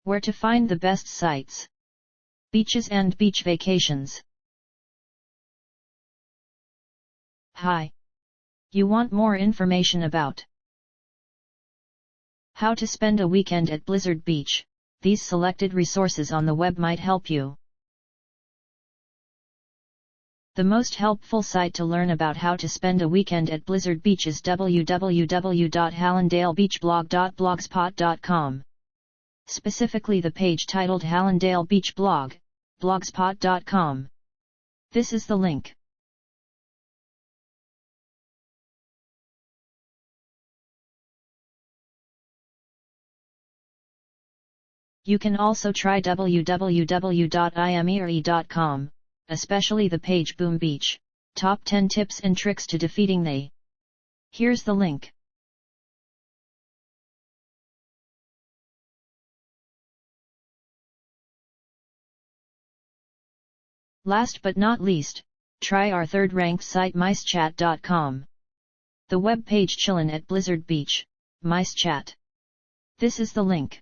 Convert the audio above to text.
Where to find the best sites, beaches and beach vacations. Hi! You want more information about how to spend a weekend at Blizzard Beach? These selected resources on the web might help you. The most helpful site to learn about how to spend a weekend at Blizzard Beach is www.hallandalebeachblog.blogspot.com. Specifically the page titled Hallandale Beach Blog, blogspot.com. This is the link. You can also try www.imere.com, especially the page Boom Beach, Top 10 Tips and Tricks to Defeating the. Here's the link. Last but not least, try our third-ranked site MiceChat.com. The web page Chillin' at Blizzard Beach, MiceChat. This is the link.